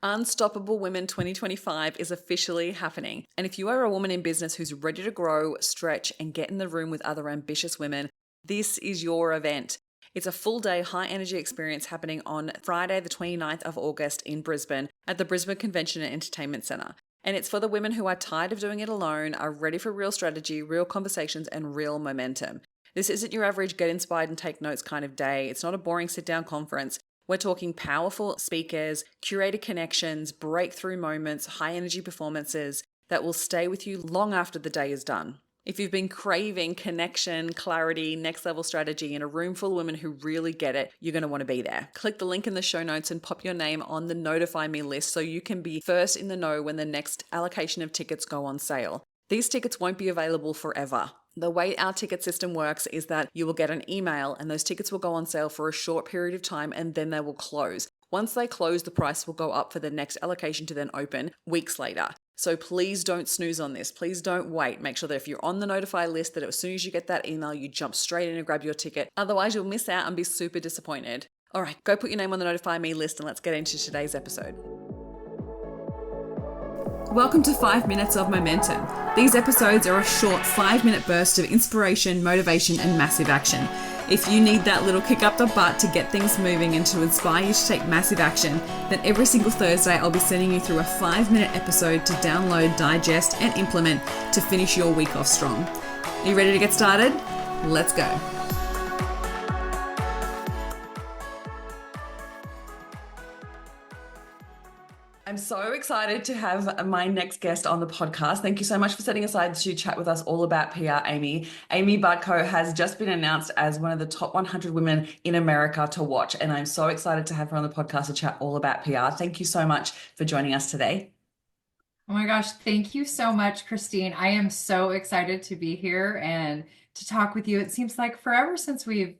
Unstoppable Women 2025 is officially happening. And if you are a woman in business who's ready to grow, stretch, and get in the room with other ambitious women, this is your event. It's a full day high energy experience happening on Friday, the 29th of August in Brisbane at the Brisbane Convention and Entertainment Centre. And it's for the women who are tired of doing it alone, are ready for real strategy, real conversations, and real momentum. This isn't your average get inspired and take notes kind of day. It's not a boring sit down conference. We're talking powerful speakers, curated connections, breakthrough moments, high energy performances that will stay with you long after the day is done. If you've been craving connection, clarity, next level strategy in a room full of women who really get it, you're going to want to be there. Click the link in the show notes and pop your name on the notify me list so you can be first in the know when the next allocation of tickets go on sale. These tickets won't be available forever. The way our ticket system works is that you will get an email and those tickets will go on sale for a short period of time and then they will close. Once they close, the price will go up for the next allocation to then open weeks later. So please don't snooze on this. Please don't wait. Make sure that if you're on the notify list, that as soon as you get that email, you jump straight in and grab your ticket. Otherwise, you'll miss out and be super disappointed. All right, go put your name on the notify me list and let's get into today's episode. Welcome to 5 Minutes of Momentum. These episodes are a short 5-minute burst of inspiration, motivation, and massive action. If you need that little kick up the butt to get things moving and to inspire you to take massive action, then every single Thursday I'll be sending you through a 5-minute episode to download, digest, and implement to finish your week off strong. Are you ready to get started? Let's go. I'm so excited to have my next guest on the podcast. Thank you so much for setting aside to chat with us all about PR, Amy. Amy Bartko has just been announced as one of the top 100 women in America to watch, and I'm so excited to have her on the podcast to chat all about PR. Thank you so much for joining us today. Oh my gosh, thank you so much, Christine. I am so excited to be here and to talk with you. It seems like forever since we've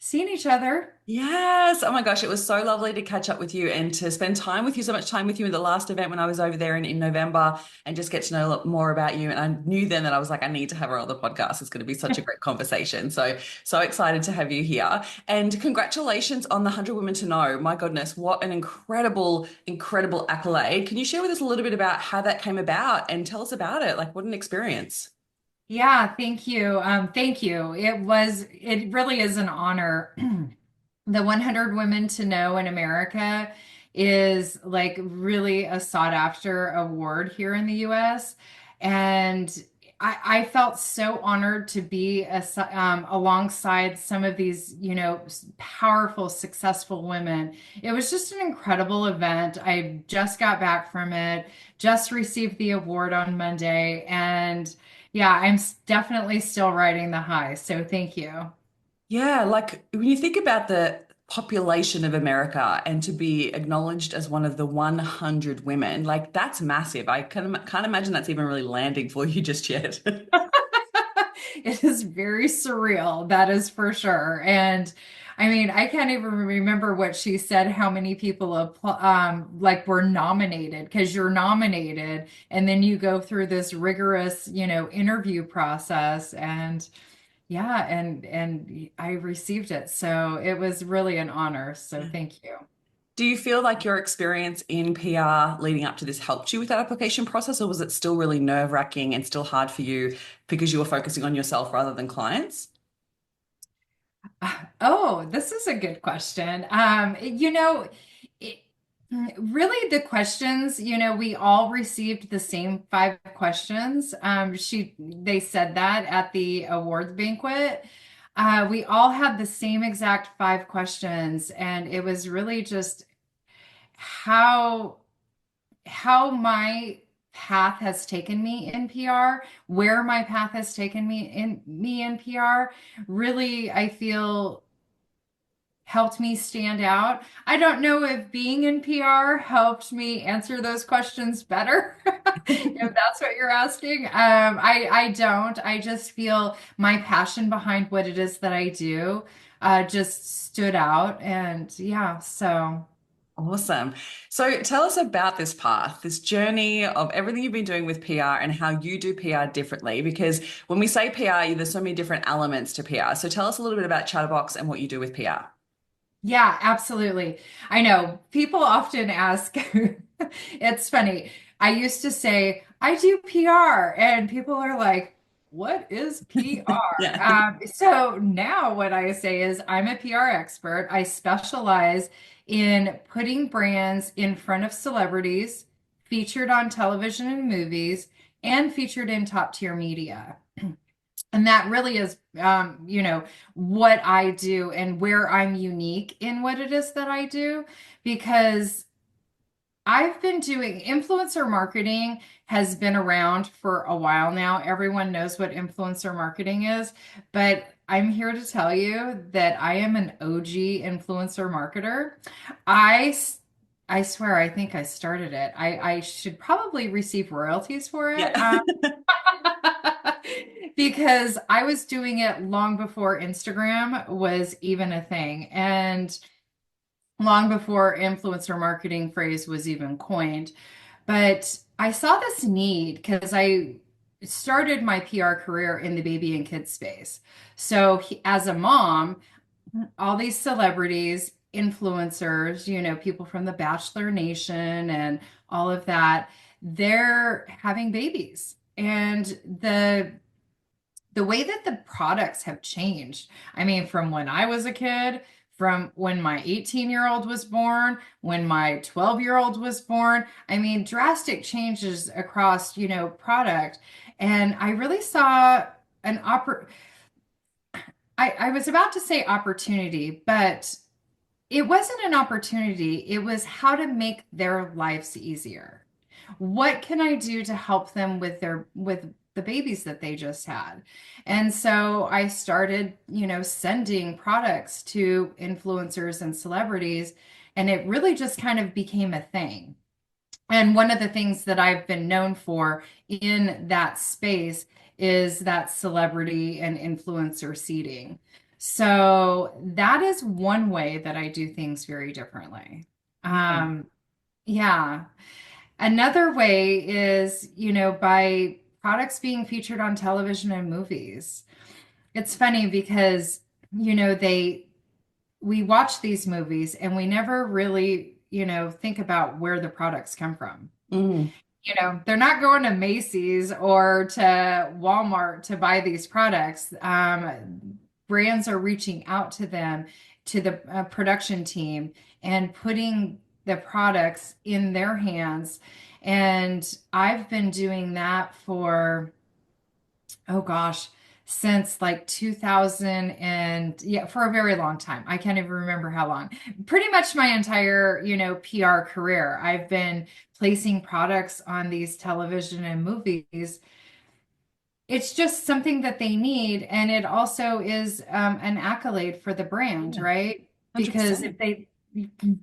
seen each other. Yes. Oh my gosh, it was so lovely to catch up with you and to spend time with you, so much time with you in the last event when I was over there in November and just get to know a lot more about you. And I knew then that I was like, I need to have her on the podcast. It's going to be such a great conversation. So excited to have you here. And congratulations on the 100 Women to Know. My goodness, what an incredible, incredible accolade. Can you share with us a little bit about how that came about and tell us about it? Like, what an experience. Yeah, thank you. Thank you. It really is an honor. The 100 Women to Know in America is like really a sought after award here in the US. And I felt so honored to be alongside some of these, powerful, successful women. It was just an incredible event. I just got back from it, just received the award on Monday. And yeah, definitely still riding the high. So thank you. Yeah, like when you think about the population of America and to be acknowledged as one of the 100 women, like that's massive. I can't imagine that's even really landing for you just yet. It is very surreal, that is for sure. And I mean, I can't even remember what she said, how many people like were nominated, because you're nominated and then you go through this rigorous, interview process and yeah, and I received it. So it was really an honor. So thank you. Do you feel like your experience in PR leading up to this helped you with that application process, or was it still really nerve-wracking and still hard for you because you were focusing on yourself rather than clients? Oh, this is a good question. It, really the questions, we all received the same 5 questions. They said that at the awards banquet. We all had the same exact 5 questions, and it was really just how my path has taken me in PR, where my path has taken me in PR. Really, I feel helped me stand out. I don't know if being in PR helped me answer those questions better, if that's what you're asking. I don't. I just feel my passion behind what it is that I do just stood out. And yeah, so. Awesome. So tell us about this path, this journey of everything you've been doing with PR and how you do PR differently. Because when we say PR, there's so many different elements to PR. So tell us a little bit about Chatterbox and what you do with PR. Yeah, absolutely. I know people often ask, It's funny. I used to say, I do PR, and people are like, what is PR? Yeah. So now what I say is, I'm a PR expert. I specialize in putting brands in front of celebrities, featured on television and movies, and featured in top tier media. And that really is, what I do and where I'm unique in what it is that I do, because I've been doing influencer marketing has been around for a while now. Everyone knows what influencer marketing is, but I'm here to tell you that I am an OG influencer marketer. I s- I swear, I think I started it. I should probably receive royalties for it. Yeah. Because I was doing it long before Instagram was even a thing. And long before influencer marketing phrase was even coined. But I saw this need because I started my PR career in the baby and kids space. So as a mom, all these celebrities, influencers, people from the Bachelor Nation and all of that, they're having babies. And the way that the products have changed. I mean, from when I was a kid, from when my 18-year-old was born, when my 12-year-old was born. I mean, drastic changes across, product. And I really saw an I was about to say opportunity, but it wasn't an opportunity. It was how to make their lives easier. What can I do to help them with the babies that they just had? And so I started, sending products to influencers and celebrities, and it really just kind of became a thing. And one of the things that I've been known for in that space is that celebrity and influencer seeding. So that is one way that I do things very differently. Okay. Um, yeah. Another way is, by products being featured on television and movies. It's funny because, we watch these movies and we never really, think about where the products come from. Mm. They're not going to Macy's or to Walmart to buy these products. Brands are reaching out to them, to the production team, and putting the products in their hands. And I've been doing that for, oh gosh, since like 2000, and yeah, for a very long time. I can't even remember how long. Pretty much my entire, PR career. I've been placing products on these television and movies. It's just something that they need, and it also is an accolade for the brand, Yeah. right? Because 100%.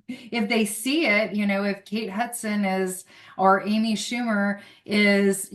if they see it, if Kate Hudson is or Amy Schumer is,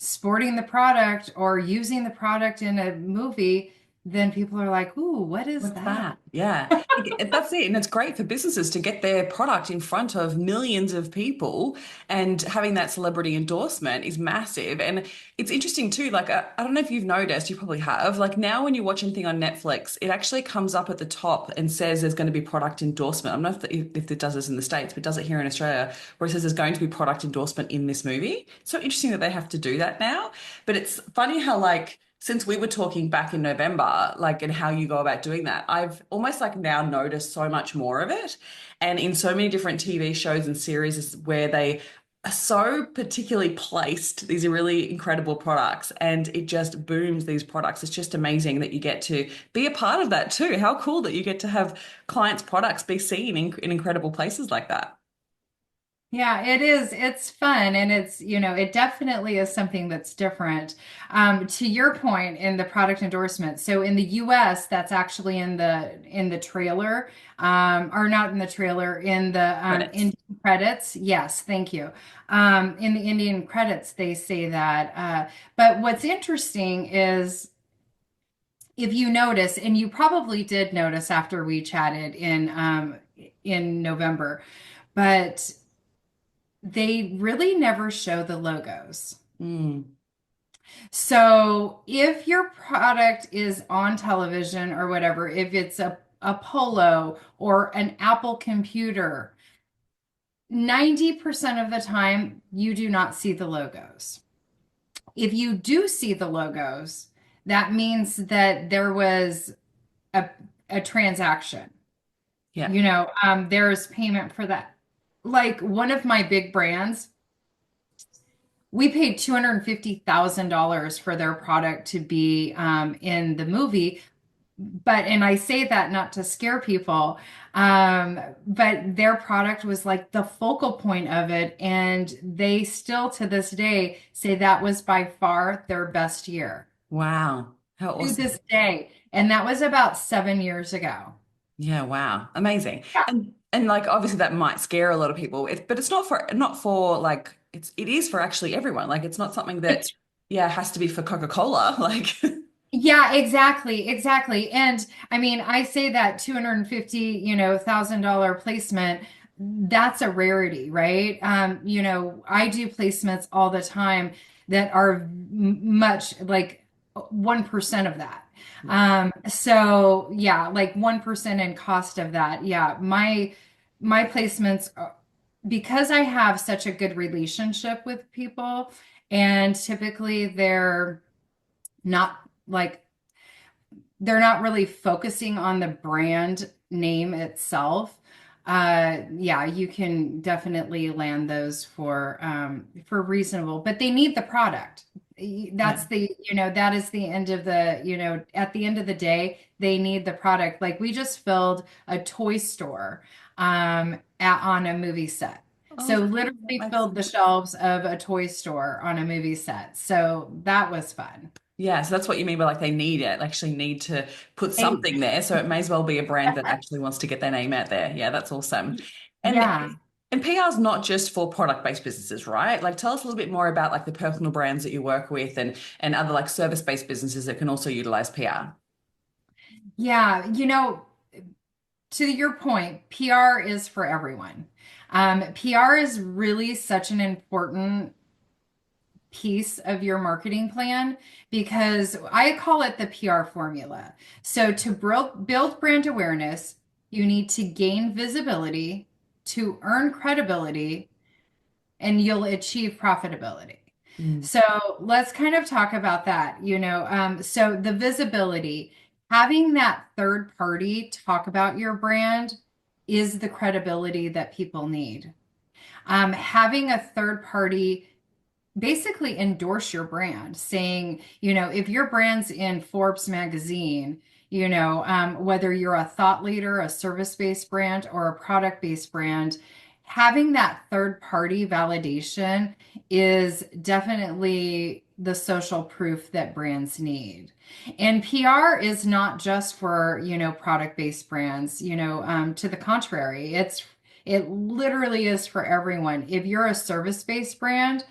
sporting the product or using the product in a movie, then people are like, "Ooh, what is What's that?" that? Yeah. That's it. And it's great for businesses to get their product in front of millions of people, and having that celebrity endorsement is massive. And it's interesting too. Like, I don't know if you've noticed, you probably have. Like, now when you watch anything on Netflix, it actually comes up at the top and says there's going to be product endorsement. I don't know if it does this in the States, but it does it here in Australia, where it says there's going to be product endorsement in this movie. So interesting that they have to do that now. But it's funny how, like, since we were talking back in November, like, and how you go about doing that, I've almost like now noticed so much more of it. And in so many different TV shows and series where they are so particularly placed, these are really incredible products, and it just booms these products. It's just amazing that you get to be a part of that too. How cool that you get to have clients' products be seen in incredible places like that. Yeah, it is. It's fun, and it's, it definitely is something that's different. To your point in the product endorsement, so in the US, that's actually in the trailer, or not in the trailer, in the Credits. Indian credits. Yes, thank you. In the Indian credits, they say that. But what's interesting is if you notice, and you probably did notice after we chatted in November, but they really never show the logos. Mm. So if your product is on television or whatever, if it's a Polo or an Apple computer, 90% of the time, you do not see the logos. If you do see the logos, that means that there was a, a transaction. Yeah. There's payment for that. Like one of my big brands, we paid $250,000 for their product to be in the movie. And I say that not to scare people, but their product was like the focal point of it. And they still to this day say that was by far their best year Wow. How to awesome. this day. And that was about 7 years ago. Yeah, wow. Amazing. Yeah. And like obviously that might scare a lot of people. But it's not for like it is for actually everyone. Like it's not something that It's yeah, has to be for Coca-Cola. Like Yeah, exactly, exactly. And I mean, I say that 250, $1,000 placement, that's a rarity, right? I do placements all the time that are much like 1% of that. So yeah, like 1% in cost of that. Yeah, my placements because I have such a good relationship with people, and typically not like they're not really focusing on the brand name itself. Yeah, you can definitely land those for reasonable, but they need the product. yeah. That is the end of at the end of the day, they need the product. Like we just filled a toy store on a movie set. Oh, So cool. That literally makes filled the sense. shelves of a toy store on a movie set. So that was fun. Yeah, so that's what you mean by like they need it, actually need to put They, something there. So it may as well be a brand that actually wants to get their name out there. Yeah, that's awesome. And yeah. and PR is not just for product-based businesses, right? Like tell us a little bit more about like the personal brands that you work with and other like service-based businesses that can also utilize PR. Yeah, to your point, PR is for everyone. PR is really such an important piece of your marketing plan because I call it the PR formula. So to build brand awareness, you need to gain visibility, to earn credibility, and you'll achieve profitability. Mm, So let's kind of talk about that. So the visibility, having that third party talk about your brand is the credibility that people need. Having a third party basically endorse your brand, saying, if your brand's in Forbes magazine, whether you're a thought leader, a service-based brand, or a product-based brand, having that third party validation is definitely the social proof that brands need. And PR is not just for, product-based brands, to the contrary, it literally is for everyone. If you're a service-based brand,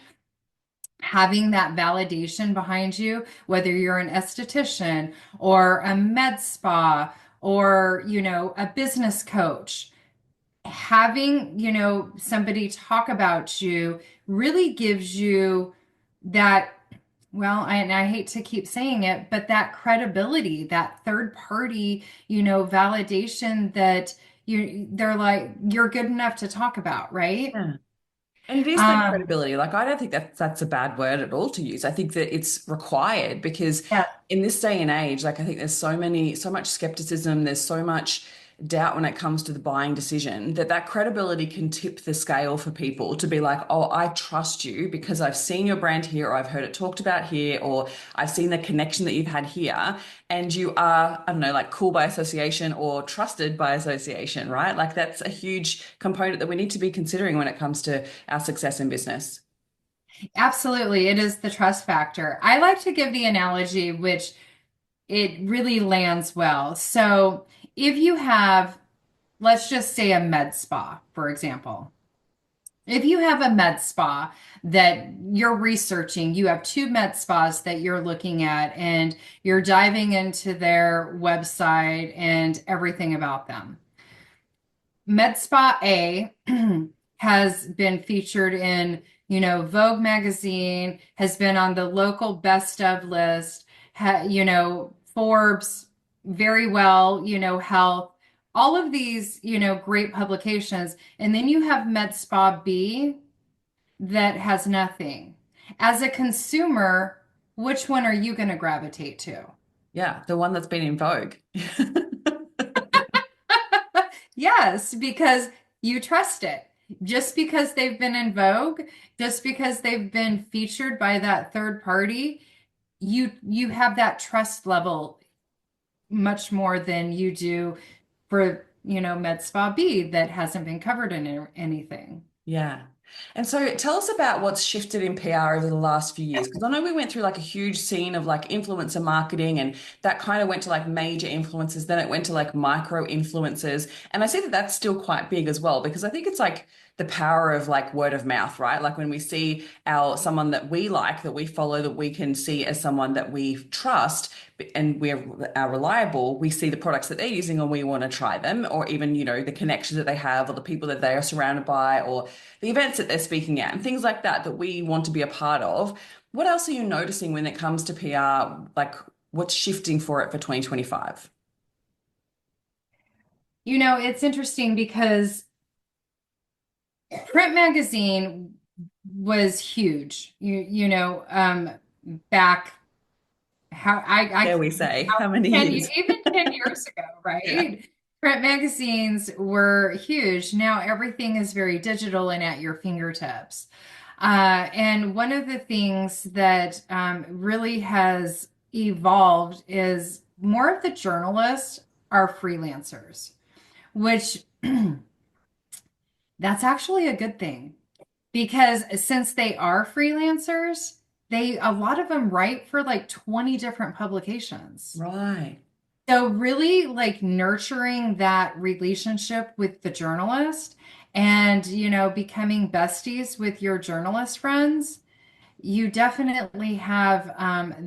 having that validation behind you, whether you're an esthetician or a med spa or, a business coach, having, somebody talk about you really gives you that, well, and I hate to keep saying it, but that credibility, that third party, validation that they're like, you're good enough to talk about, right? yeah. And it is the Um, credibility. Like, I don't think that that's a bad word at all to use. I think that it's required because yeah, in this day and age, like, I think there's so much skepticism, there's so much doubt when it comes to the buying decision that that credibility can tip the scale for people to be like, oh, I trust you because I've seen your brand here, or I've heard it talked about here, or I've seen the connection that you've had here. And you are, I don't know, like cool by association or trusted by association, right? Like, that's a huge component that we need to be considering when it comes to our success in business. absolutely. It is the trust factor. I like to give the analogy, which it really lands well. So if you have, let's just say a med spa, for example. If you have a med spa that you're researching, you have two med spas that you're looking at, and you're diving into their website and everything about them. Med Spa A has been featured in, Vogue magazine, has been on the local best of list, Forbes, very well, health. all of these, great publications, and then you have Med Spa B that has nothing. As a consumer, which one are you going to gravitate to? Yeah, the one that's been in vogue. Yes, because you trust it. Just because they've been in vogue, just because they've been featured by that third party, you have that trust level much more than you do for, Med Spa B that hasn't been covered in anything. Yeah. And so tell us about what's shifted in PR over the last few years. Because I know we went through like a huge scene of like influencer marketing, and that kind of went to like major influencers. Then it went to like micro influencers. And I see that that's still quite big as well, because I think it's like the power of like word of mouth, right? Like when we see someone that we like, that we follow, that we can see as someone that we trust and are reliable, we see the products that they're using and we want to try them, or even, the connections that they have, or the people that they are surrounded by, or the events that they're speaking at, and things like that that we want to be a part of. What else are you noticing when it comes to PR? Like what's shifting for it for 2025? It's interesting because print magazine was huge. Back how I Dare we say how many 10, years? even 10 years ago, Yeah. right? Print magazines were huge. Now everything is very digital and at your fingertips. And one of the things that really has evolved is more of the journalists are freelancers, which that's actually a good thing because since they are freelancers, a lot of them write for like 20 different publications. Right. So really like nurturing that relationship with the journalist and, becoming besties with your journalist friends, you definitely have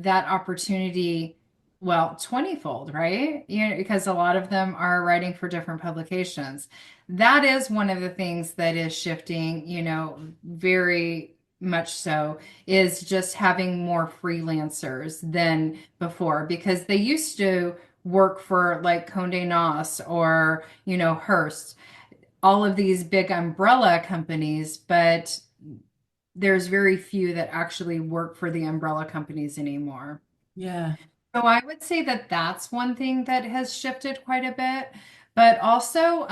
that opportunity, well, 20-fold, right? Because a lot of them are writing for different publications. That is one of the things that is shifting, very much so, is just having more freelancers than before because they used to work for like Condé Nast or, Hearst, all of these big umbrella companies, but there's very few that actually work for the umbrella companies anymore. Yeah. So I would say that that's one thing that has shifted quite a bit, but also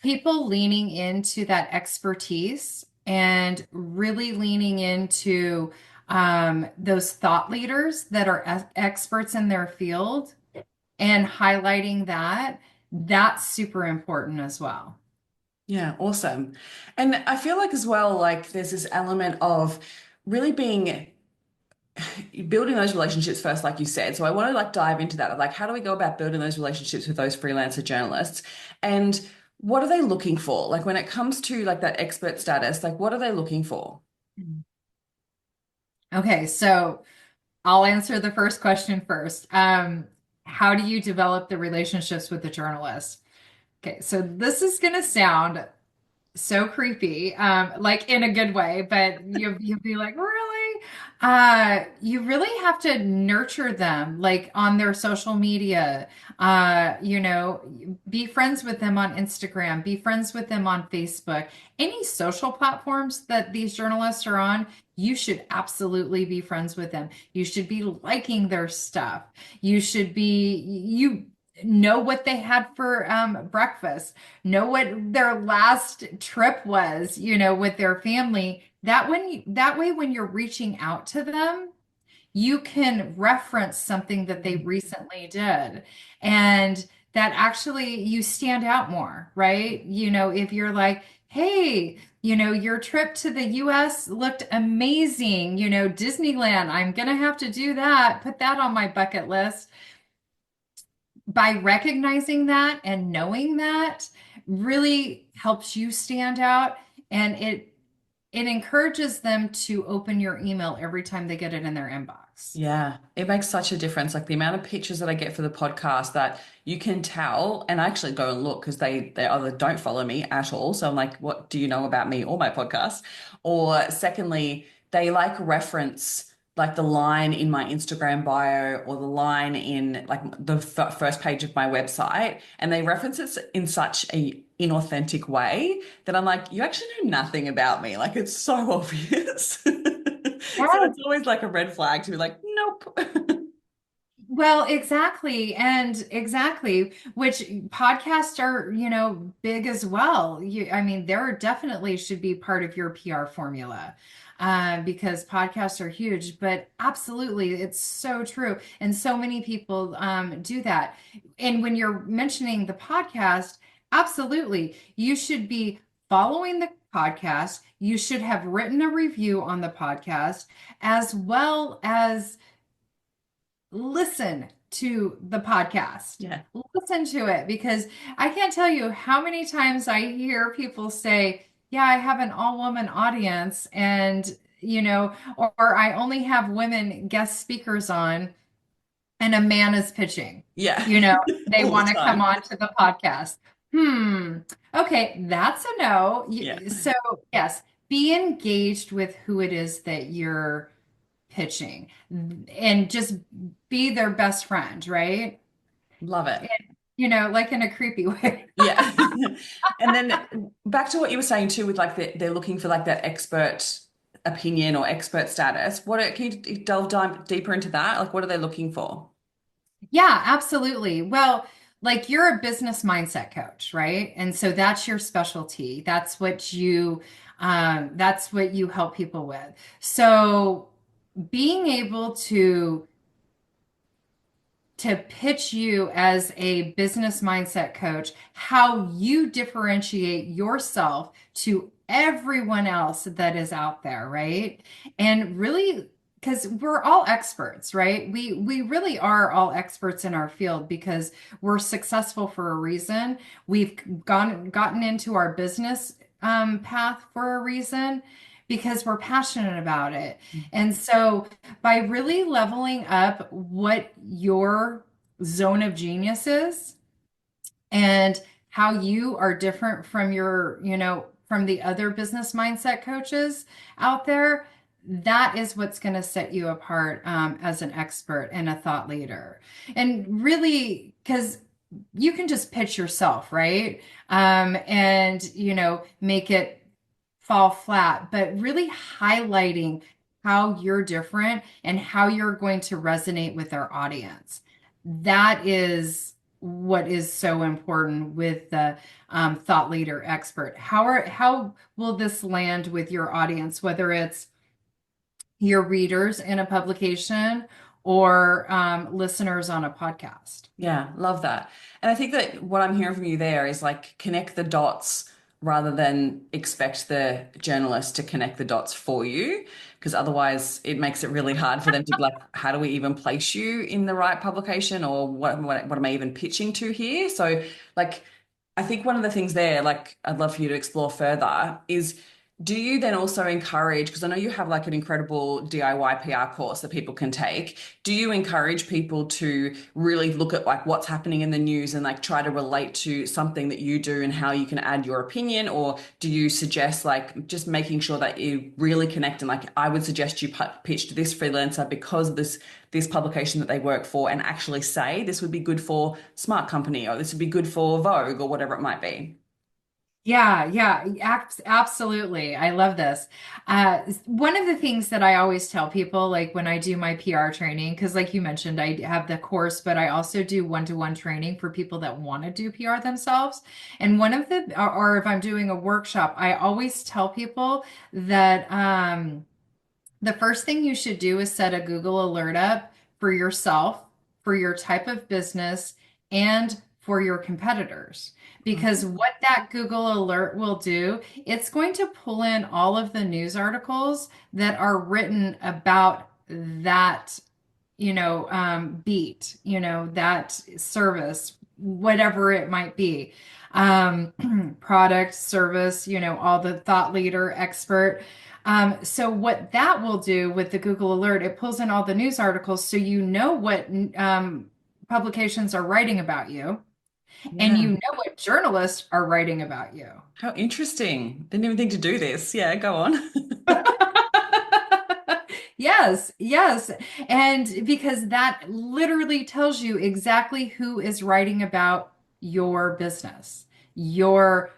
people leaning into that expertise and really leaning into those thought leaders that are experts in their field and highlighting that. That's super important as well. Yeah, awesome. And I feel like as well, like there's this element of really being building those relationships first, like you said. So I want to like dive into that. Like, how do we go about building those relationships with those freelancer journalists? And what are they looking for? Like when it comes to like that expert status, like what are they looking for? Okay, so I'll answer the first question first. How do you develop the relationships with the journalist? Okay, so this is going to sound so creepy, like in a good way, but you'll be like, really? You really have to nurture them, like on their social media. Be friends with them on Instagram, be friends with them on Facebook. Any social platforms that these journalists are on, you should absolutely be friends with them. You should be liking their stuff. You know what they had for breakfast, know what their last trip was, with their family. That way, when you're reaching out to them, you can reference something that they recently did. And that actually you stand out more, right? If you're like, hey, your trip to the US looked amazing, Disneyland, I'm gonna have to do that, put that on my bucket list. By recognizing that and knowing that really helps you stand out, and it encourages them to open your email every time they get it in their inbox. Yeah, it makes such a difference. Like the amount of pictures that I get for the podcast that you can tell, and I actually go and look because they either don't follow me at all. So I'm like, what do you know about me or my podcast? Or secondly, they like reference like the line in my Instagram bio or the line in like the first page of my website, and they reference it in such a inauthentic way that I'm like, you actually know nothing about me. Like it's so obvious. So it's always like a red flag to be like, nope. Well, exactly. And exactly, which podcasts are, big as well. I mean, there definitely should be part of your PR formula, because podcasts are huge, but absolutely, it's so true. And so many people do that. And when you're mentioning the podcast, absolutely, you should be following the podcast. You should have written a review on the podcast, as well as listen to the podcast. Yeah. Listen to it, because I can't tell you how many times I hear people say, yeah, I have an all-woman audience, and or I only have women guest speakers on, and a man is pitching. Yeah. You know, they All the want to come time. on to the podcast. Okay, that's a no. Yeah. So, yes, be engaged with who it is that you're pitching, and just be their best friend, right? Love it. And, like in a creepy way. Yeah. And then back to what you were saying too, with like they're looking for like that expert opinion or expert status. Can you dive deeper into that? Like, what are they looking for? Yeah, absolutely. Well, like you're a business mindset coach, right? And so that's your specialty. That's what you help people with. So being able to pitch you as a business mindset coach, how you differentiate yourself to everyone else that is out there, right? And really, because we're all experts, right? We really are all experts in our field, because we're successful for a reason. We've gotten into our business path for a reason, because we're passionate about it. And so by really leveling up what your zone of genius is, and how you are different from from the other business mindset coaches out there, that is what's going to set you apart as an expert and a thought leader. And really, because you can just pitch yourself, right? And, make it fall flat, but really highlighting how you're different and how you're going to resonate with their audience. That is what is so important with the thought leader expert. How will this land with your audience, whether it's your readers in a publication or listeners on a podcast? Yeah, love that. And I think that what I'm hearing from you there is like connect the dots rather than expect the journalist to connect the dots for you, because otherwise it makes it really hard for them to be like, how do we even place you in the right publication, or what am I even pitching to here? So like I think one of the things there, like I'd love for you to explore further, is do you then also encourage, because I know you have like an incredible DIY PR course that people can take. Do you encourage people to really look at like what's happening in the news and like try to relate to something that you do and how you can add your opinion? Or do you suggest like just making sure that you really connect, and like I would suggest you pitch to this freelancer because of this publication that they work for, and actually say this would be good for Smart Company, or this would be good for Vogue, or whatever it might be? Yeah, yeah, absolutely. I love this. One of the things that I always tell people, like when I do my PR training, because like you mentioned, I have the course, but I also do one-to-one training for people that want to do PR themselves. And one of or if I'm doing a workshop, I always tell people that the first thing you should do is set a Google alert up for yourself, for your type of business, and for your competitors. Because what that Google alert will do, it's going to pull in all of the news articles that are written about that, beat, that service, whatever it might be, product, service, all the thought leader, expert. So what that will do with the Google alert, it pulls in all the news articles, so you know what publications are writing about you, and Yeah. you know what journalists are writing about you. How interesting. Didn't even think to do this. Yeah, go on. Yes, yes. And because that literally tells you exactly who is writing about your business, your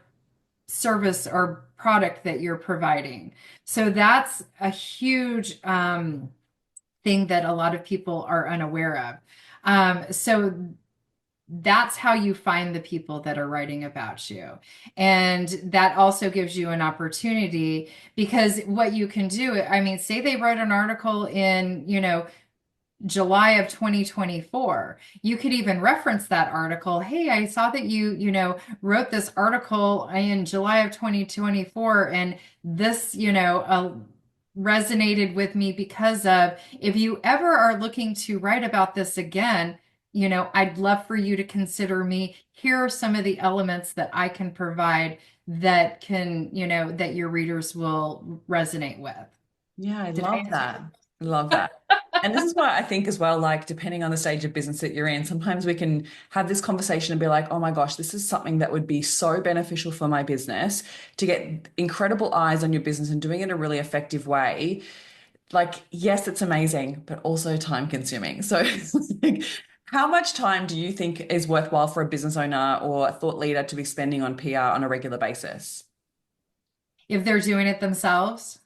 service or product that you're providing. So that's a huge thing that a lot of people are unaware of. So that's how you find the people that are writing about you. And that also gives you an opportunity because what you can do, I mean, say they wrote an article in, July of 2024. You could even reference that article. Hey, I saw that you wrote this article in July of 2024 and this, resonated with me because of if you ever are looking to write about this again, I'd love for you to consider me. Here are some of the elements that I can provide that that your readers will resonate with. Yeah, I Did I love answer? that. I love that. And this is why I think as well, like depending on the stage of business that you're in, sometimes we can have this conversation and be like, oh my gosh, this is something that would be so beneficial for my business to get incredible eyes on your business and doing it in a really effective way. Like, yes, it's amazing, but also time consuming. So, like, how much time do you think is worthwhile for a business owner or a thought leader to be spending on PR on a regular basis? If they're doing it themselves?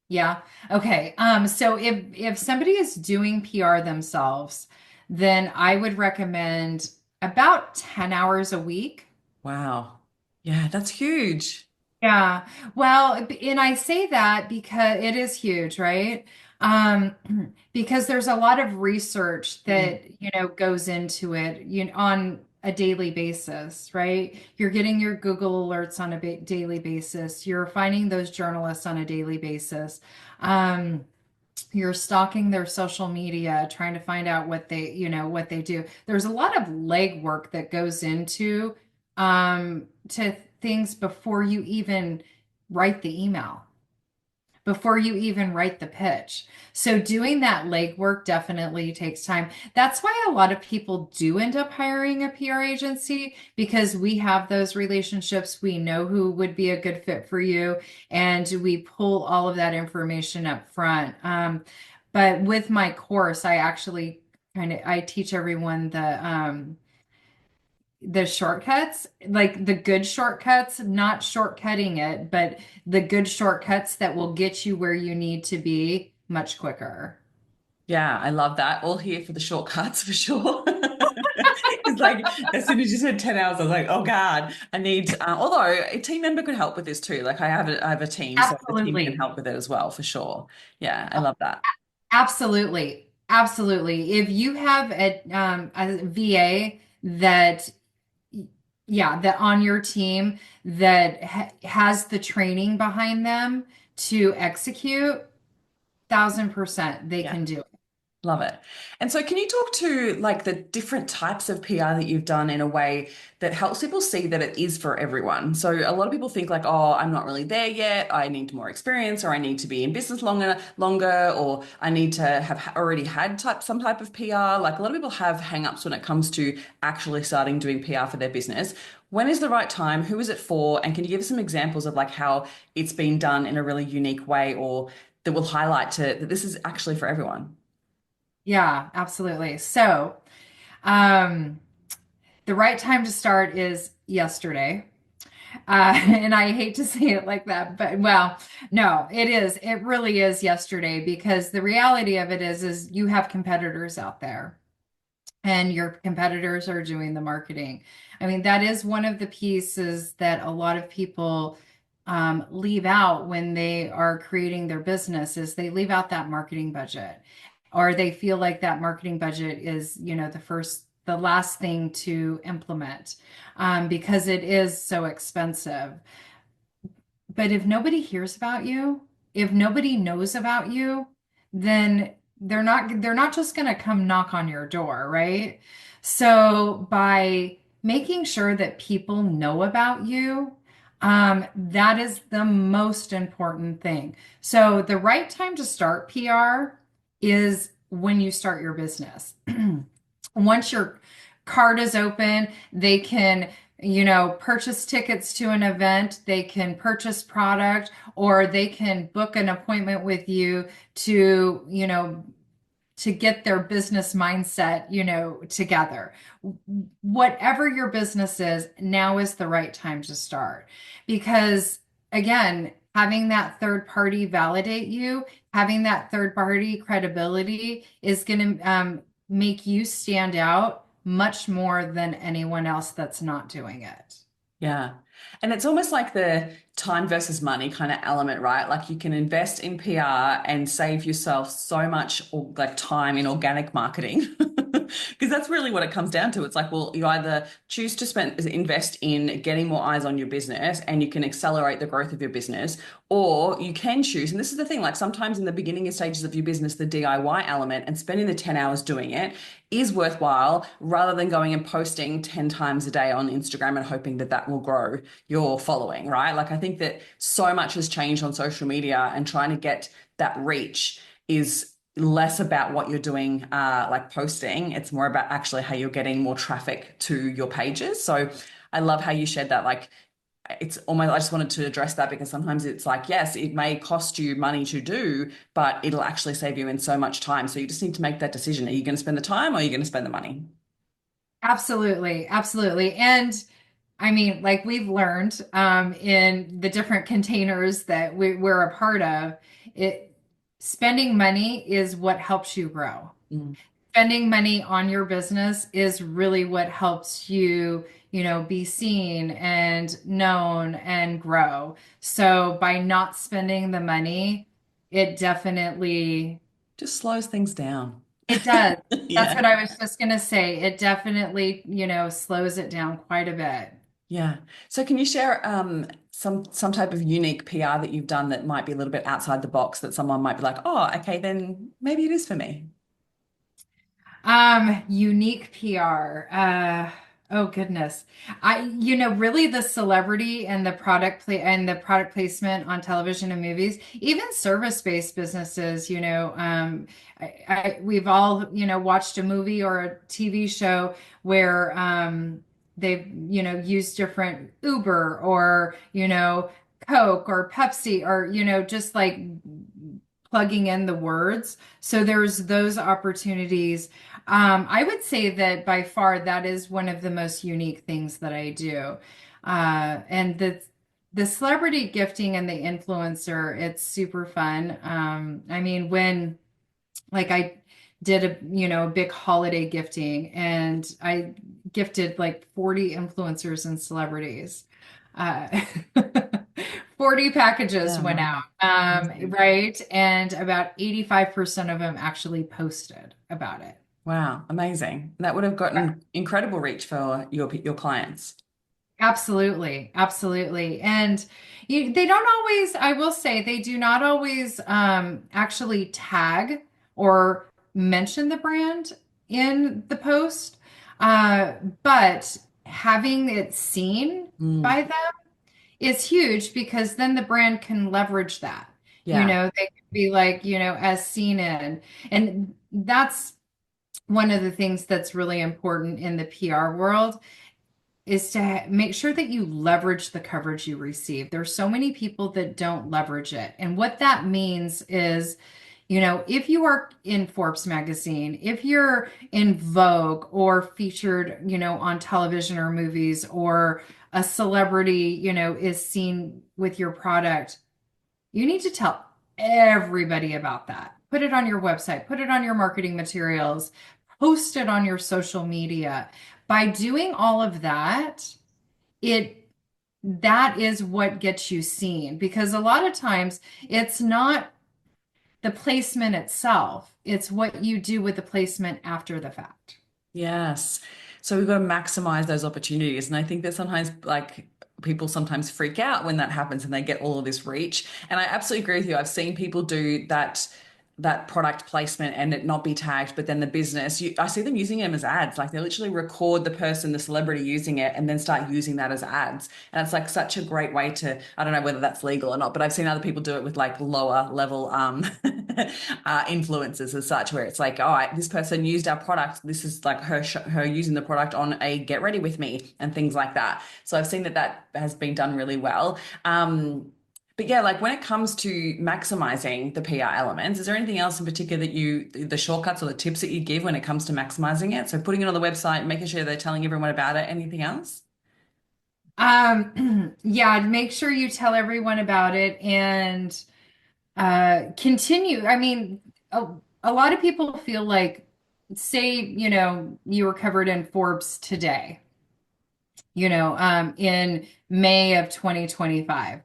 Yeah. Okay. So if somebody is doing PR themselves, then I would recommend about 10 hours a week. Wow. Yeah, that's huge. Yeah. Well, and I say that because it is huge, right? Um, because there's a lot of research Mm. that, goes into it, on a daily basis, right? You're getting your Google alerts on a daily basis. You're finding those journalists on a daily basis. Um, you're stalking their social media, trying to find out what they do. There's a lot of legwork that goes into to things before you even write the email, before you even write the pitch. So doing that legwork definitely takes time. That's why a lot of people do end up hiring a PR agency because we have those relationships. We know who would be a good fit for you, and we pull all of that information up front. But with my course, I actually I teach everyone the shortcuts, like the good shortcuts, not shortcutting it, but the good shortcuts that will get you where you need to be much quicker. Yeah, I love that. All here for the shortcuts for sure. It's like as soon as you said 10 hours, I was like, oh God, I need although a team member could help with this too. Like I have a team, so the team can Absolutely. help with it as well for sure. Yeah, I love that. Absolutely. Absolutely. If you have a VA that, yeah, that on your team that has the training behind them to execute, 1000% they Yeah. can do it. Love it. And so, can you talk to like the different types of PR that you've done in a way that helps people see that it is for everyone? So, a lot of people think like, oh, I'm not really there yet. I need more experience, or I need to be in business longer, or I need to have already had some type of PR. Like a lot of people have hang-ups when it comes to actually starting doing PR for their business. When is the right time? Who is it for? And can you give us some examples of like how it's been done in a really unique way, or that will highlight that this is actually for everyone? Yeah, absolutely. So, um, the right time to start is yesterday. And I hate to say it like that, but well, no, it is. It really is yesterday because the reality of it is you have competitors out there and your competitors are doing the marketing. I mean, that is one of the pieces that a lot of people leave out when they are creating their business is they leave out that marketing budget or they feel like that marketing budget is, the last thing to implement because it is so expensive. But if nobody hears about you, if nobody knows about you, then they're not just going to come knock on your door, right? So by making sure that people know about you, that is the most important thing. So the right time to start PR is when you start your business. Once your card is open, they can purchase tickets to an event, they can purchase product, or they can book an appointment with you to, to get their business mindset, together. Whatever your business is, now is the right time to start. Because again, having that third party validate you, having that third party credibility is going to make you stand out much more than anyone else that's not doing it. Yeah. And it's almost like the time versus money kind of element, right? Like you can invest in PR and save yourself so much like time in organic marketing. Because that's really what it comes down to. It's like, well, you either choose to invest in getting more eyes on your business and you can accelerate the growth of your business, or you can choose, and this is the thing, like sometimes in the beginning stages of your business, the DIY element and spending the 10 hours doing it is worthwhile rather than going and posting 10 times a day on Instagram and hoping that that will grow your following, right? Like I think that so much has changed on social media and trying to get that reach is less about what you're doing, like posting. It's more about actually how you're getting more traffic to your pages. So I love how you shared that. Like it's almost, I just wanted to address that because sometimes it's like, yes, it may cost you money to do, but it'll actually save you in so much time. So you just need to make that decision. Are you going to spend the time or are you going to spend the money? Absolutely, absolutely. And I mean, like we've learned in the different containers that we're a part of, it spending money is what helps you grow. Mm. Spending money on your business is really what helps you, be seen and known and grow. So by not spending the money, it definitely Just slows things down. it does. That's Yeah. what I was just gonna say. It definitely, slows it down quite a bit. Yeah. So can you share some type of unique PR that you've done that might be a little bit outside the box that someone might be like, oh, okay, then maybe it is for me. Unique PR. Oh goodness. Really the celebrity and the product placement on television and movies, even service-based businesses, we've all, watched a movie or a TV show where they've, used different Uber or, Coke or Pepsi or, just like plugging in the words. So there's those opportunities. I would say that by far that is one of the most unique things that I do. And the celebrity gifting and the influencer, it's super fun. I mean, when like I did a big holiday gifting and I gifted like 40 influencers and celebrities. Uh, 40 packages Yeah, went wow. out, Amazing. right? And about 85% of them actually posted about it. Wow, amazing. That would have gotten incredible reach for your clients. Absolutely, absolutely. And they don't always, I will say, they do not always actually tag or mention the brand in the post. Uh, but having it seen Mm, by them is huge because then the brand can leverage that. yeah. They can be like, as seen in. And that's one of the things that's really important in the PR world is to make sure that you leverage the coverage you receive. There's so many people that don't leverage it. And what that means is, if you are in Forbes magazine, if you're in Vogue or featured, on television or movies, or a celebrity, is seen with your product, you need to tell everybody about that. Put it on your website, put it on your marketing materials, post it on your social media. By doing all of that, it that is what gets you seen because a lot of times it's not the placement itself, it's what you do with the placement after the fact. Yes. So we've got to maximize those opportunities. And I think that sometimes like people sometimes freak out when that happens and they get all of this reach. And I absolutely agree with you. I've seen people do that product placement and it not be tagged, but then the business, I see them using them as ads. Like they literally record the person, the celebrity using it, and then start using that as ads. And it's like such a great way to, I don't know whether that's legal or not, but I've seen other people do it with like lower level influencers as such, where it's like, oh, this person used our product. This is like her using the product on a get ready with me and things like that. So I've seen that has been done really well. But yeah, like when it comes to maximizing the PR elements, is there anything else in particular the shortcuts or the tips that you give when it comes to maximizing it? So putting it on the website, making sure they're telling everyone about it. Anything else? Yeah, make sure you tell everyone about it and continue. I mean, a lot of people feel like, say, you were covered in Forbes today, in May of 2025.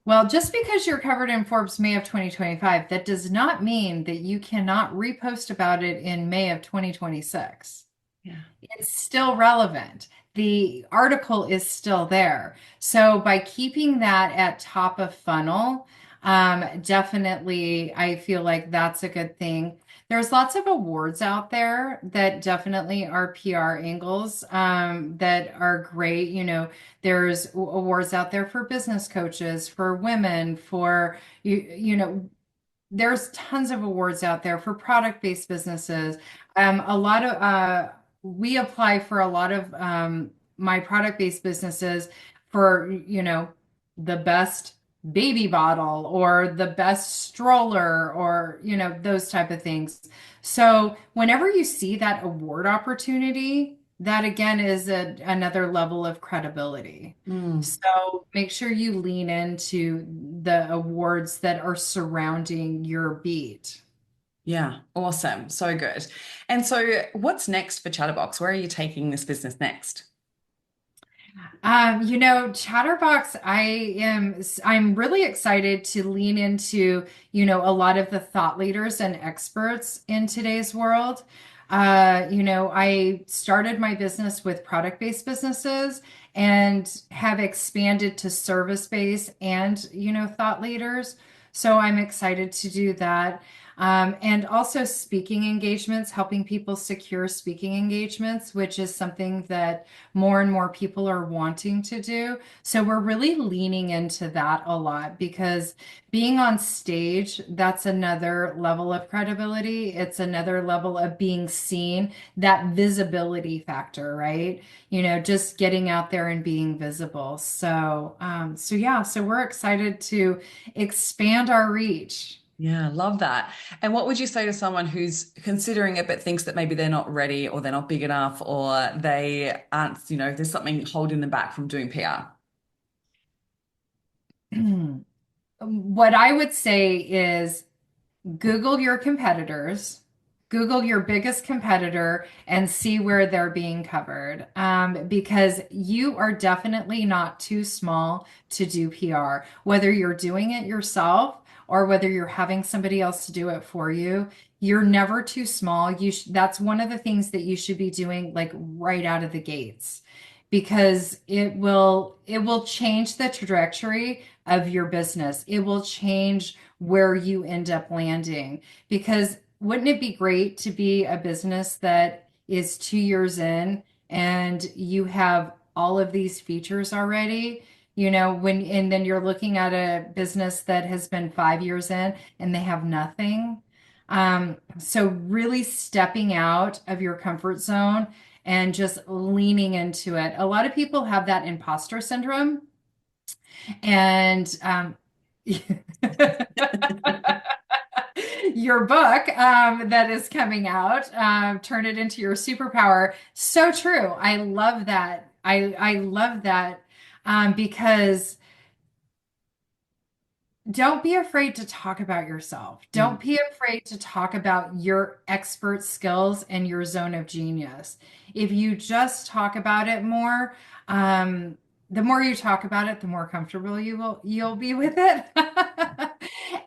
Well, just because you're covered in Forbes May of 2025, that does not mean that you cannot repost about it in May of 2026. Yeah. It's still relevant. The article is still there. So by keeping that at top of funnel, definitely I feel like that's a good thing. There's lots of awards out there that definitely are PR angles, that are great. There's awards out there for business coaches, for women, for there's tons of awards out there for product-based businesses. A lot of we apply for a lot of my product-based businesses for, the best baby bottle or the best stroller or, those type of things. So whenever you see that award opportunity, that again is another level of credibility. Mm. So make sure you lean into the awards that are surrounding your beat. Yeah, awesome. So good. And so what's next for Chatterbox? Where are you taking this business next? Chatterbox, I'm really excited to lean into, a lot of the thought leaders and experts in today's world. I started my business with product-based businesses and have expanded to service-based and, thought leaders. So I'm excited to do that. And also speaking engagements, helping people secure speaking engagements, which is something that more and more people are wanting to do. So we're really leaning into that a lot because being on stage, that's another level of credibility. It's another level of being seen, that visibility factor, right? Just getting out there and being visible. So yeah, so we're excited to expand our reach. Yeah, love that. And what would you say to someone who's considering it but thinks that maybe they're not ready or they're not big enough or they aren't, there's something holding them back from doing PR? What I would say is Google your competitors, Google your biggest competitor, and see where they're being covered. Because you are definitely not too small to do PR. Whether you're doing it yourself or whether you're having somebody else to do it for you, you're never too small. That's one of the things that you should be doing like right out of the gates. Because it will change the trajectory of your business. It will change where you end up landing. Because wouldn't it be great to be a business that is 2 years in and you have all of these features already? And then you're looking at a business that has been 5 years in and they have nothing. So really stepping out of your comfort zone and just leaning into it. A lot of people have that imposter syndrome and your book that is coming out, turn it into your superpower. So true. I love that. I love that, because don't be afraid to talk about yourself. Mm. Don't be afraid to talk about your expert skills and your zone of genius. If you just talk about it more, the more you talk about it, the more comfortable you'll be with it,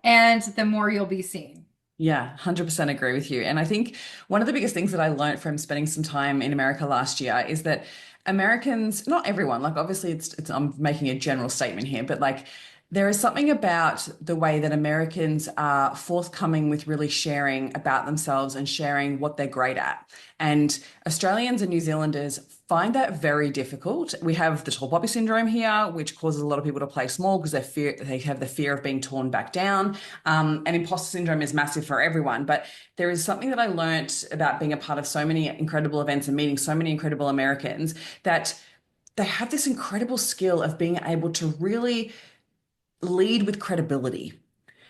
and the more you'll be seen. Yeah, 100% agree with you. And I think one of the biggest things that I learned from spending some time in America last year is that Americans, not everyone, like obviously I'm making a general statement here, but like There is something about the way that Americans are forthcoming with really sharing about themselves and sharing what they're great at. And Australians and New Zealanders find that very difficult. We have the tall poppy syndrome here, which causes a lot of people to play small because they have the fear of being torn back down. And imposter syndrome is massive for everyone. But there is something that I learnt about being a part of so many incredible events and meeting so many incredible Americans that they have this incredible skill of being able to really lead with credibility.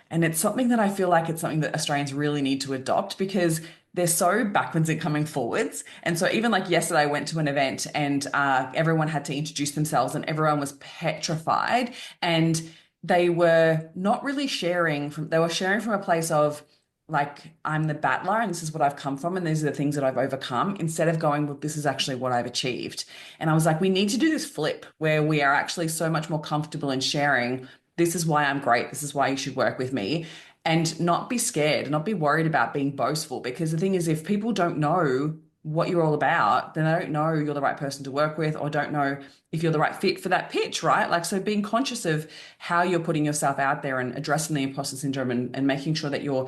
And it's something that I feel like it's something that Australians really need to adopt because they're so backwards at coming forwards. And so even like yesterday, I went to an event and everyone had to introduce themselves and everyone was petrified. And they were not really they were sharing from a place of like, I'm the battler and this is what I've come from and these are the things that I've overcome instead of going, well, this is actually what I've achieved. And I was like, we need to do this flip where we are actually so much more comfortable in sharing this is why I'm great. This is why you should work with me. And not be scared, not be worried about being boastful. Because the thing is, if people don't know what you're all about, then they don't know you're the right person to work with or don't know if you're the right fit for that pitch, right? Like, so being conscious of how you're putting yourself out there and addressing the imposter syndrome and making sure that you're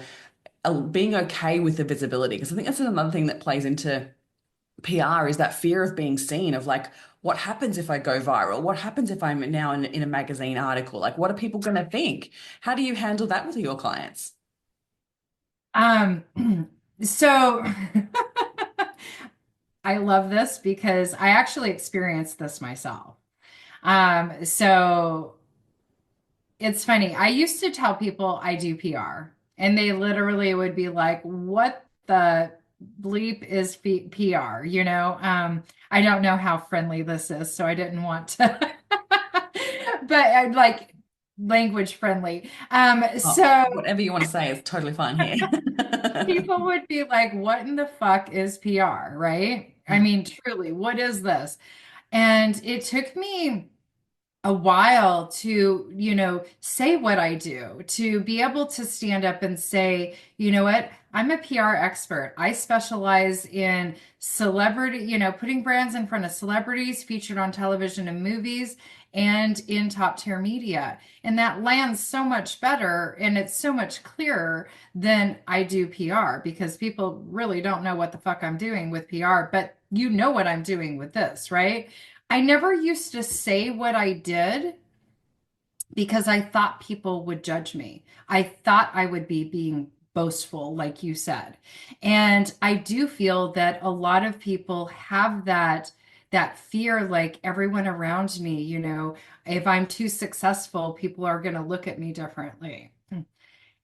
being okay with the visibility. Because I think that's another thing that plays into PR is that fear of being seen of like, what happens if I go viral? What happens if I'm now in a magazine article? Like, what are people going to think? How do you handle that with your clients? Um, so I love this because I actually experienced this myself. So it's funny. I used to tell people I do PR, and they literally would be like, "What the bleep is PR?" I don't know how friendly this is, so I didn't want to, but I'd like language friendly. Oh, So whatever you want to say is totally fine here. people would be like, "What in the fuck is PR?" Right? I mean, truly, what is this? And it took me a while to, say what I do, to be able to stand up and say, you know what, I'm a PR expert. I specialize in celebrity, putting brands in front of celebrities featured on television and movies and in top tier media. And that lands so much better and it's so much clearer than I do PR because people really don't know what the fuck I'm doing with PR, but you know what I'm doing with this, right? I never used to say what I did because I thought people would judge me. I thought I would be being boastful, like you said. And I do feel that a lot of people have that fear, like everyone around me, if I'm too successful, people are going to look at me differently.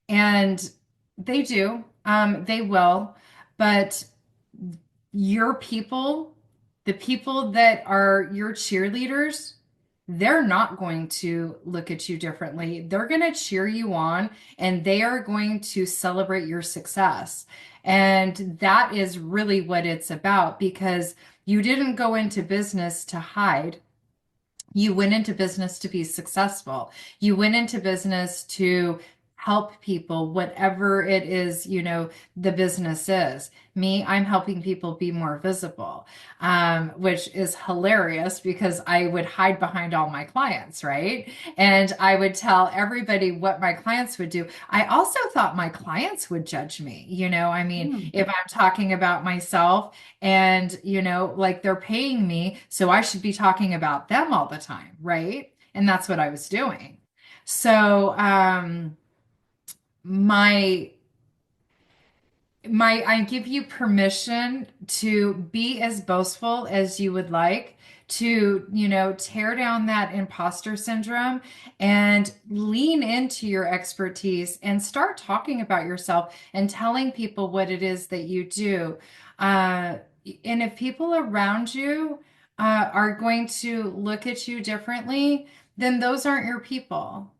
And they do. They will. But your people, the people that are your cheerleaders, they're not going to look at you differently. They're going to cheer you on and they are going to celebrate your success. And that is really what it's about because you didn't go into business to hide. You went into business to be successful. You went into business to help people, whatever it is, the business is. Me, I'm helping people be more visible, which is hilarious because I would hide behind all my clients, right? And I would tell everybody what my clients would do. I also thought my clients would judge me. I mean, Hmm. if I'm talking about myself and, like they're paying me, so I should be talking about them all the time, right? And that's what I was doing. So, my I give you permission to be as boastful as you would like to, tear down that imposter syndrome and lean into your expertise and start talking about yourself and telling people what it is that you do. And if people around you are going to look at you differently, then those aren't your people.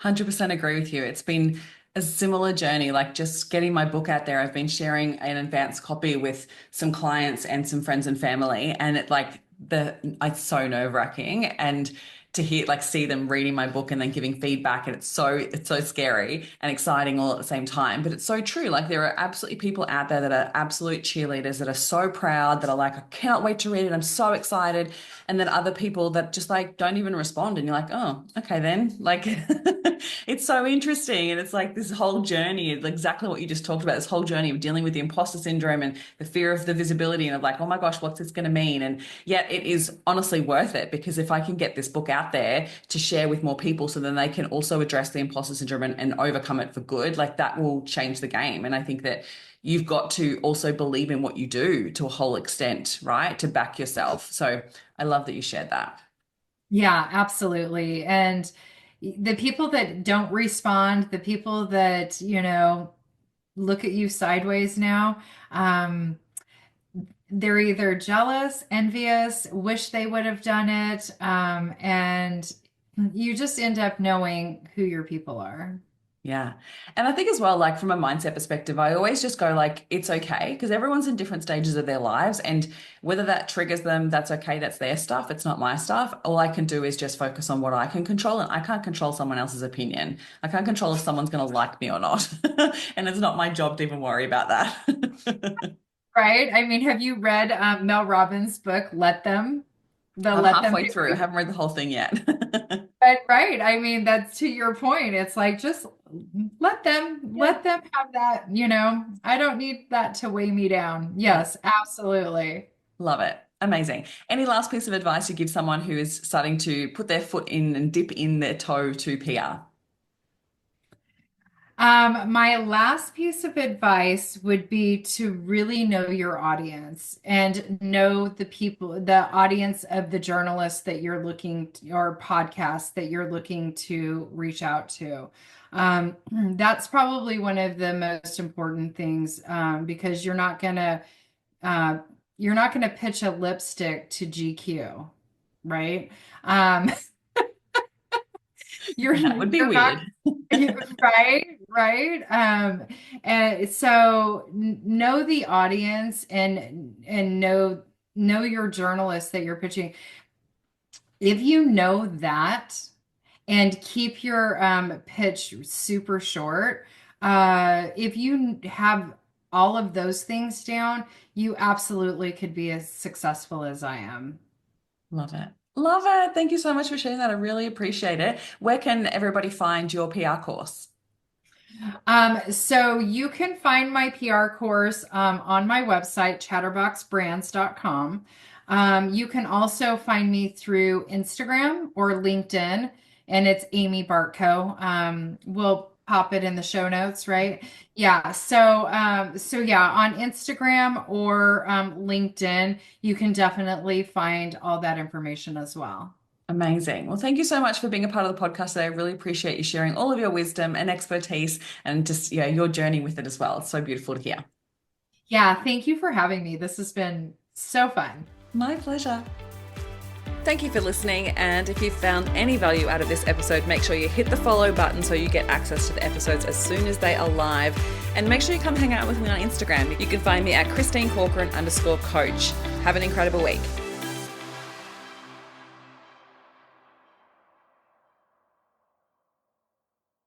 100% agree with you. It's been a similar journey, like just getting my book out there. I've been sharing an advanced copy with some clients and some friends and family, and it's so nerve-wracking. And to hear, like, see them reading my book and then giving feedback. And it's so scary and exciting all at the same time. But it's so true. Like, there are absolutely people out there that are absolute cheerleaders, that are so proud, that are like, I cannot wait to read it. I'm so excited. And then other people that just like don't even respond. And you're like, oh, okay, then. Like, it's so interesting. And it's like this whole journey, exactly what you just talked about, this whole journey of dealing with the imposter syndrome and the fear of the visibility and of like, oh my gosh, what's this going to mean? And yet it is honestly worth it, because if I can get this book out there to share with more people so then they can also address the imposter syndrome and overcome it for good, like that will change the game. And I think that you've got to also believe in what you do to a whole extent, right? To back yourself. So I love that you shared that. Yeah, absolutely. And the people that don't respond, the people that, look at you sideways now, they're either jealous, envious, wish they would have done it. And you just end up knowing who your people are. Yeah. And I think as well, like from a mindset perspective, I always just go like, it's okay, because everyone's in different stages of their lives. And whether that triggers them, that's okay. That's their stuff. It's not my stuff. All I can do is just focus on what I can control. And I can't control someone else's opinion. I can't control if someone's going to like me or not. And it's not my job to even worry about that. Right? I mean, have you read Mel Robbins' book, Let Them? The I'm Let Them halfway through. I haven't read the whole thing yet. But right. I mean, that's to your point. It's like just Yeah. let them have that, I don't need that to weigh me down. Yeah. Yes, absolutely. Love it. Amazing. Any last piece of advice you give someone who is starting to put their foot in and dip in their toe to PR? My last piece of advice would be to really know your audience and know the people, the audience of the journalists that you're looking to, or podcasts that you're looking to reach out to. That's probably one of the most important things, because uh, you're not gonna pitch a lipstick to GQ, right? Um, That would be you're not weird. right, right. And so know the audience and know your journalist that you're pitching. If you know that and keep your pitch super short, if you have all of those things down, you absolutely could be as successful as I am. Love it. Love it. Thank you so much for sharing that. I really appreciate it. Where can everybody find your PR course? So you can find my PR course on my website, chatterboxbrands.com. You can also find me through Instagram or LinkedIn, and it's Amy Bartko. We'll pop it in the show notes, right? Yeah. So yeah, on Instagram or LinkedIn, you can definitely find all that information as well. Amazing. Well, thank you so much for being a part of the podcast today. I really appreciate you sharing all of your wisdom and expertise and just, yeah, your journey with it as well. It's so beautiful to hear. Yeah, thank you for having me. This has been so fun. My pleasure. Thank you for listening, and if you found any value out of this episode, make sure you hit the follow button so you get access to the episodes as soon as they are live, and make sure you come hang out with me on Instagram. You can find me at @ChristineCorcoran_coach. Have an incredible week.